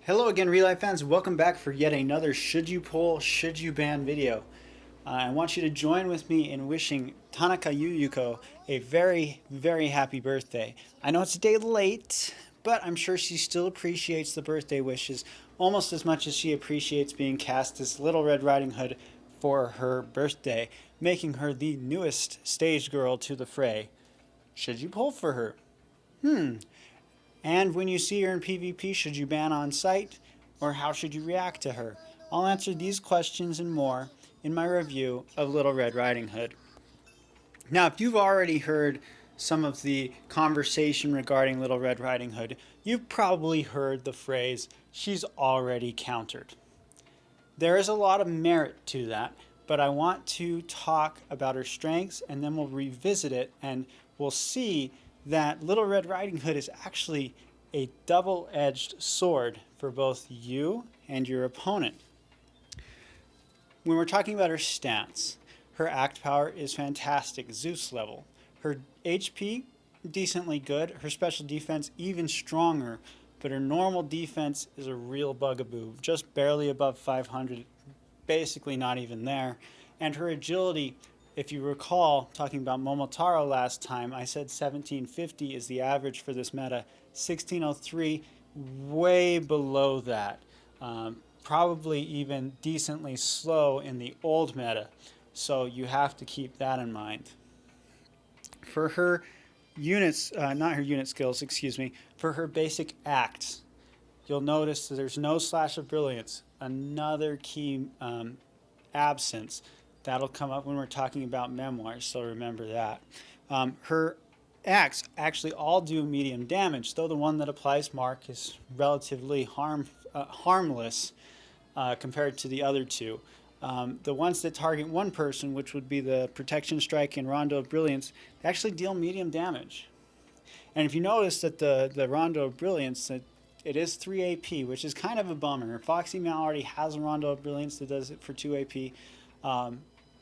Hello again, ReLIVE fans. Welcome back for yet another Should You Pull, Should You Ban video. I want you to join with me in wishing Tanaka Yuyuko a very, very happy birthday. I know it's a day late, but I'm sure she still appreciates the birthday wishes almost as much as she appreciates being cast as Little Red Riding Hood for her birthday, making her the newest stage girl to the fray. Should you pull for her? And when you see her in PvP, should you ban on sight, or how should you react to her? I'll answer these questions and more in my review of Little Red Riding Hood. Now, if you've already heard some of the conversation regarding Little Red Riding Hood, you've probably heard the phrase, she's already countered. There is a lot of merit to that, but I want to talk about her strengths, and then we'll revisit it, and we'll see that Little Red Riding Hood is actually a double-edged sword for both you and your opponent. When we're talking about her stats, her act power is fantastic, Zeus level. Her HP, decently good. Her special defense, even stronger. But her normal defense is a real bugaboo, just barely above 500, basically not even there. And her agility, if you recall, talking about Momotaro last time, I said 1750 is the average for this meta. 1603, way below that. Probably even decently slow in the old meta. So you have to keep that in mind. For her units, not her unit skills, excuse me, for her basic acts, you'll notice that there's no Slash of Brilliance, another key absence. That'll come up when we're talking about memoirs, so remember that. Her acts actually all do medium damage, though the one that applies mark is relatively harmless compared to the other two. The ones that target one person, which would be the Protection Strike and Rondo of Brilliance, actually deal medium damage. And if you notice that the Rondo of Brilliance, it is 3 AP, which is kind of a bummer. Foxy Mal already has a Rondo of Brilliance that does it for 2 AP.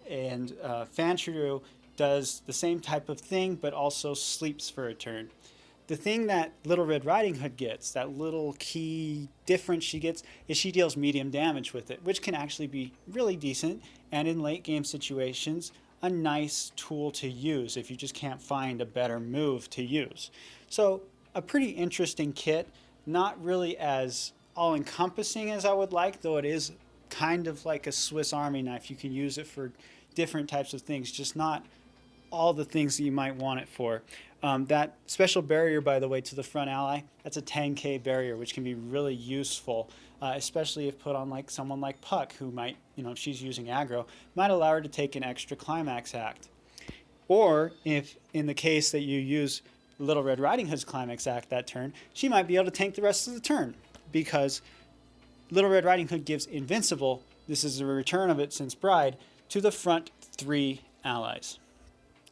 And Fanchiru does the same type of thing, but also sleeps for a turn. The thing that Little Red Riding Hood gets, that little key difference she gets, is she deals medium damage with it, which can actually be really decent, and in late game situations, a nice tool to use if you just can't find a better move to use. So a pretty interesting kit, not really as all-encompassing as I would like, though it is kind of like a Swiss Army knife. You can use it for different types of things, just not all the things that you might want it for. That special barrier, by the way, to the front ally, that's a 10k barrier, which can be really useful, especially if put on like someone like Puck, who might, if she's using aggro, might allow her to take an extra climax act. Or if in the case that you use Little Red Riding Hood's climax act that turn, she might be able to tank the rest of the turn, because Little Red Riding Hood gives Invincible, this is a return of it since Bride, to the front 3 allies.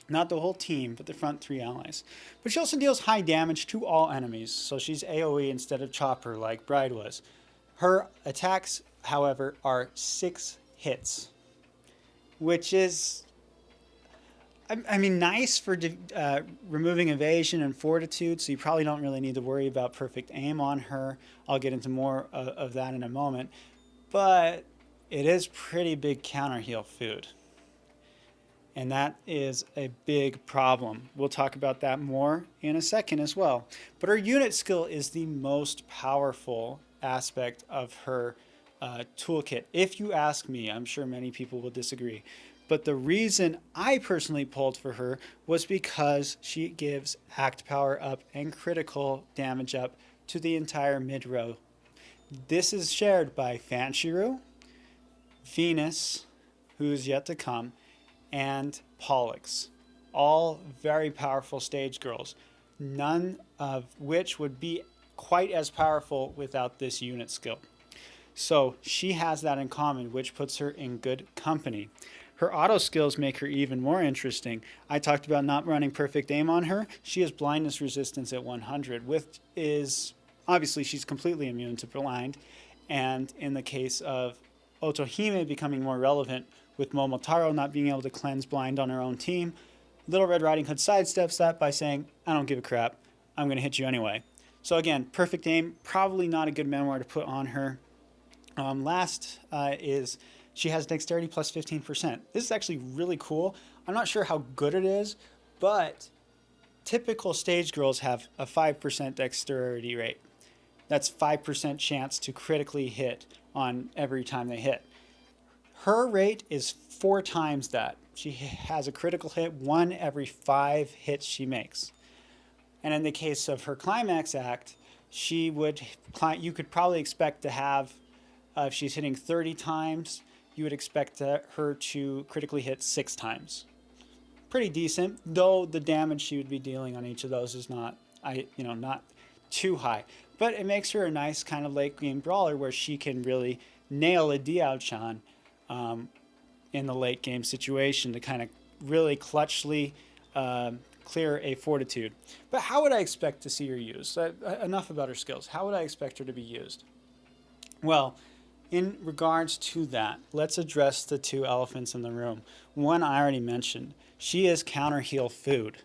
Not the whole team, but the front 3 allies. But she also deals high damage to all enemies, so she's AoE instead of Chopper like Bride was. Her attacks, however, are 6 hits, which is, nice for removing evasion and fortitude, so you probably don't really need to worry about perfect aim on her. I'll get into more of that in a moment. But it is pretty big counter heal food. And that is a big problem. We'll talk about that more in a second as well. But her unit skill is the most powerful aspect of her toolkit. If you ask me, I'm sure many people will disagree. But the reason I personally pulled for her was because she gives act power up and critical damage up to the entire mid row. This is shared by Fanchiru, Venus, who's yet to come, and Pollux. All very powerful stage girls, none of which would be quite as powerful without this unit skill. So she has that in common, which puts her in good company. Her auto skills make her even more interesting. I talked about not running perfect aim on her. She has blindness resistance at 100, which is, obviously she's completely immune to blind. And in the case of Otohime becoming more relevant, with Momotaro not being able to cleanse blind on her own team, Little Red Riding Hood sidesteps that by saying, I don't give a crap, I'm going to hit you anyway. So again, perfect aim, probably not a good memoir to put on her. Last is she has dexterity plus 15%. This is actually really cool. I'm not sure how good it is, but typical stage girls have a 5% dexterity rate. That's 5% chance to critically hit on every time they hit. Her rate is 4 times that. She has a critical hit 1 every 5 hits she makes. And in the case of her climax act, you could probably expect to have, if she's hitting 30 times, you would expect her to critically hit 6 times. Pretty decent, though the damage she would be dealing on each of those is not too high. But it makes her a nice kind of late game brawler where she can really nail a Diao-chan in the late game situation to kind of really clutchly clear a fortitude. But how would I expect to see her used? Enough about her skills. How would I expect her to be used? Well, in regards to that, let's address the 2 elephants in the room. One I already mentioned. She is counter heal food.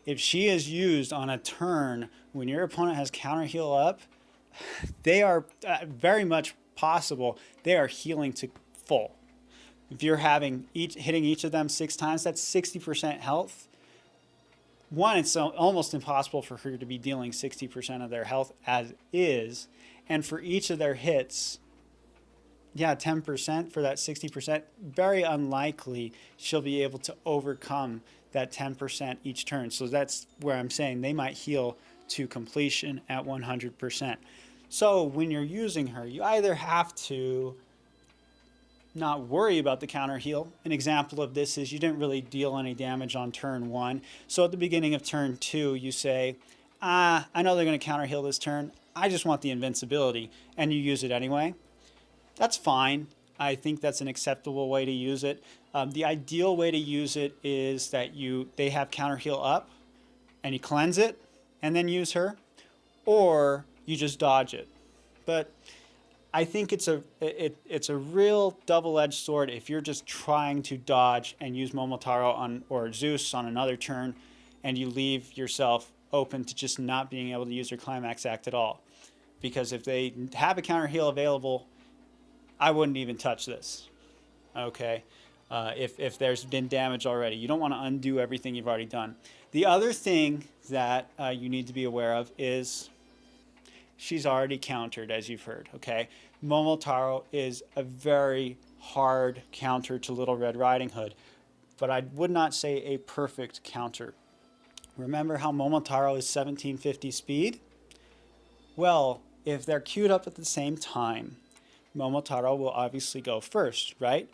If she is used on a turn when your opponent has counter heal up, they are very much possible they are healing to full. If you're hitting each of them 6 times, that's 60% health. One, it's almost impossible for her to be dealing 60% of their health as is. And for each of their hits, 10% for that 60%, very unlikely she'll be able to overcome that 10% each turn. So that's where I'm saying they might heal to completion at 100%. So when you're using her, you either have to not worry about the counter heal. An example of this is you didn't really deal any damage on turn 1. So at the beginning of turn 2, you say, I know they're going to counter heal this turn. I just want the invincibility. And you use it anyway. That's fine. I think that's an acceptable way to use it. The ideal way to use it is that they have counter heal up and you cleanse it and then use her, or you just dodge it. But I think it's a real double-edged sword if you're just trying to dodge and use Momotaro or Zeus on another turn, and you leave yourself open to just not being able to use your climax act at all. Because if they have a counter heal available, I wouldn't even touch this. Okay, if there's been damage already, you don't want to undo everything you've already done. The other thing that you need to be aware of is she's already countered, as you've heard, okay? Momotaro is a very hard counter to Little Red Riding Hood, but I would not say a perfect counter. Remember how Momotaro is 1750 speed? Well, if they're queued up at the same time, Momotaro will obviously go first, right?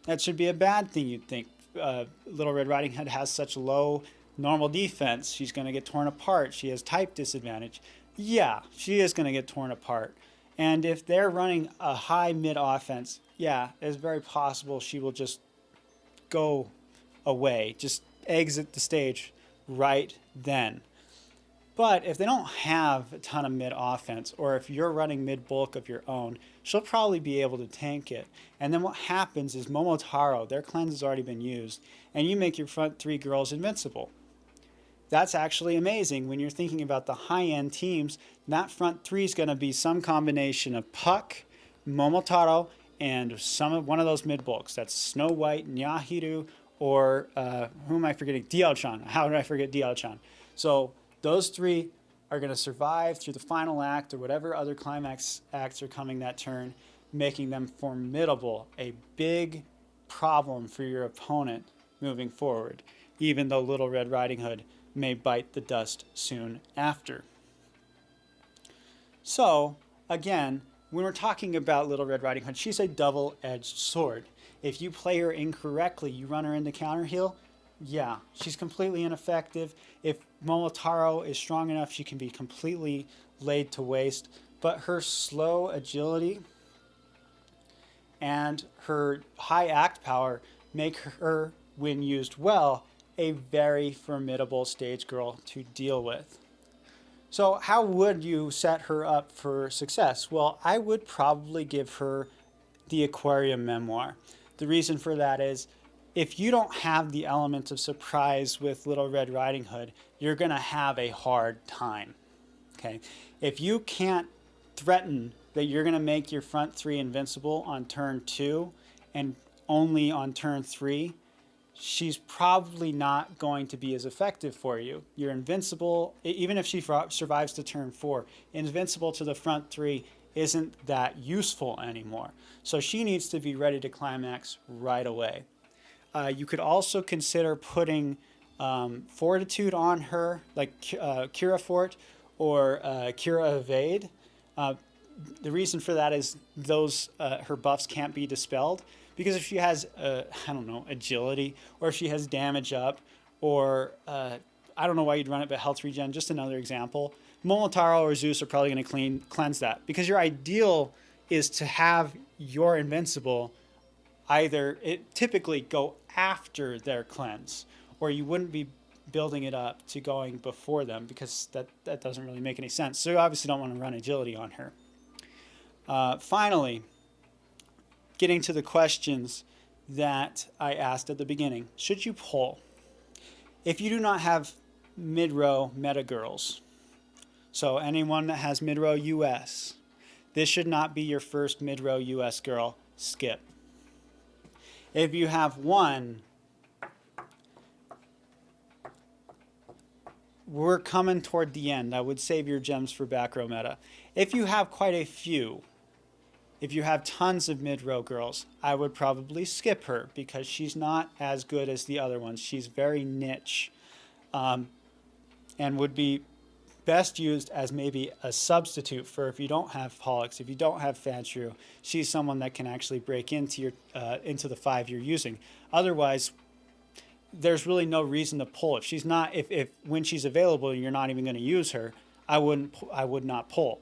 That should be a bad thing, you'd think. Little Red Riding Hood has such low normal defense. She's going to get torn apart. She has type disadvantage. Yeah, she is going to get torn apart. And if they're running a high mid offense, yeah, it's very possible she will just go away, just exit the stage right then. But if they don't have a ton of mid offense, or if you're running mid bulk of your own, she'll probably be able to tank it. And then what happens is Momotaro, their cleanse has already been used, and you make your front 3 girls invincible. That's actually amazing when you're thinking about the high-end teams. That front 3 is going to be some combination of Puck, Momotaro, and one of those mid bulks. That's Snow White, Nyahiru, or who am I forgetting? Diao-chan. How did I forget Diao-chan? So those 3 are going to survive through the final act or whatever other climax acts are coming that turn, making them formidable, a big problem for your opponent moving forward, even though Little Red Riding Hood may bite the dust soon after. So, again, when we're talking about Little Red Riding Hood, she's a double-edged sword. If you play her incorrectly, you run her into counter heal, yeah, she's completely ineffective. If Momotaro is strong enough, she can be completely laid to waste. But her slow agility and her high act power make her, when used well, a very formidable stage girl to deal with. So how would you set her up for success? Well, I would probably give her the Aquarium Memoir. The reason for that is, if you don't have the element of surprise with Little Red Riding Hood, you're going to have a hard time. Okay, if you can't threaten that you're going to make your front 3 invincible on turn 2 and only on turn 3, she's probably not going to be as effective for you. You're invincible, even if she survives to turn 4, invincible to the front 3 isn't that useful anymore. So she needs to be ready to climax right away. You could also consider putting Fortitude on her, like Cura Fort or Cura Evade. The reason for that is those her buffs can't be dispelled, because if she has I don't know, agility, or if she has damage up, or I don't know why you'd run it, but health regen, just another example, Momotaro or Zeus are probably going to cleanse that, because your ideal is to have your invincible either typically go after their cleanse, or you wouldn't be building it up to going before them, because that doesn't really make any sense. So you obviously don't want to run agility on her. Finally, getting to the questions that I asked at the beginning. Should you pull? If you do not have mid-row meta girls, so anyone that has mid-row US, this should not be your first mid-row US girl. Skip. If you have one, we're coming toward the end. I would save your gems for back row meta. If you have quite a few, if you have tons of mid-row girls, I would probably skip her, because she's not as good as the other ones. She's very niche, and would be best used as maybe a substitute for if you don't have Pollux, if you don't have Fanchuru. She's someone that can actually break into your into the 5 you're using. Otherwise, there's really no reason to pull. If she's not, if when she's available you're not even going to use her, I would not pull.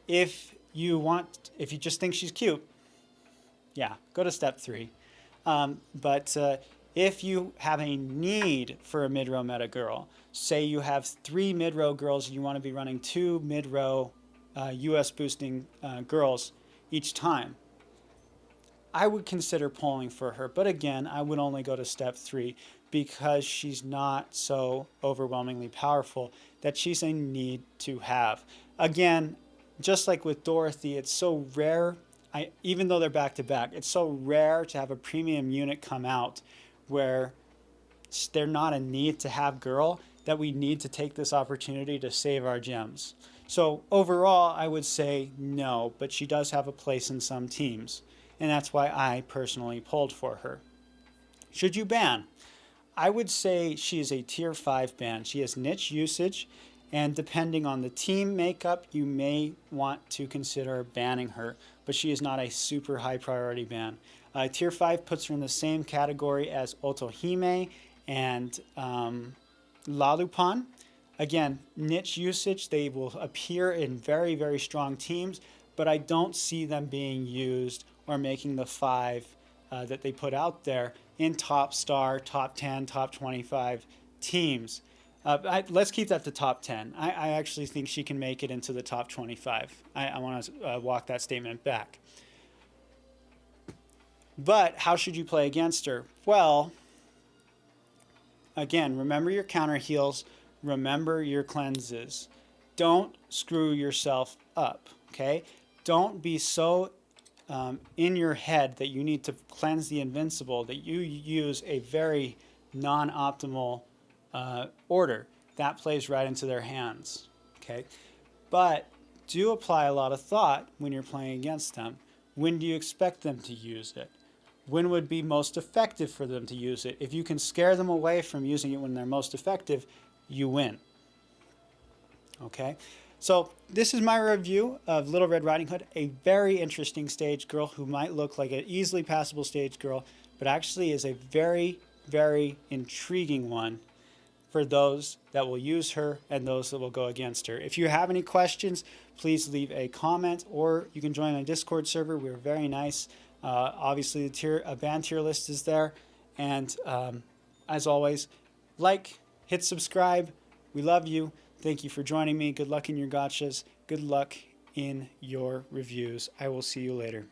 If you just think she's cute, yeah, go to step 3. But if you have a need for a mid-row meta girl, say you have 3 mid-row girls, you want to be running 2 mid-row US boosting girls each time, I would consider pulling for her. But again, I would only go to step 3, because she's not so overwhelmingly powerful that she's a need to have. Again, just like with Dorothy, it's so rare, even though they're back to back, it's so rare to have a premium unit come out where they're not a need to have girl, that we need to take this opportunity to save our gems. So overall, I would say no, but she does have a place in some teams, and that's why I personally pulled for her. Should you ban? I would say she is a tier 5 ban. She has niche usage, and depending on the team makeup, you may want to consider banning her, but she is not a super high priority ban. Tier 5 puts her in the same category as Otohime and Lalupan. Again, niche usage, they will appear in very, very strong teams, but I don't see them being used or making the 5 that they put out there in top star, top 10, top 25 teams. Let's keep that to top 10. I actually think she can make it into the top 25. I want to walk that statement back. But how should you play against her? Well, again, remember your counter heals. Remember your cleanses. Don't screw yourself up, okay? Don't be so in your head that you need to cleanse the invincible that you use a very non-optimal order. That plays right into their hands, okay? But do apply a lot of thought when you're playing against them. When do you expect them to use it? When would be most effective for them to use it? If you can scare them away from using it when they're most effective, you win. Okay? So this is my review of Little Red Riding Hood, a very interesting stage girl who might look like an easily passable stage girl, but actually is a very, very intriguing one for those that will use her and those that will go against her. If you have any questions, please leave a comment, or you can join my Discord server. We're very nice. Obviously, a band tier list is there. And as always, hit subscribe. We love you. Thank you for joining me. Good luck in your gotchas. Good luck in your reviews. I will see you later.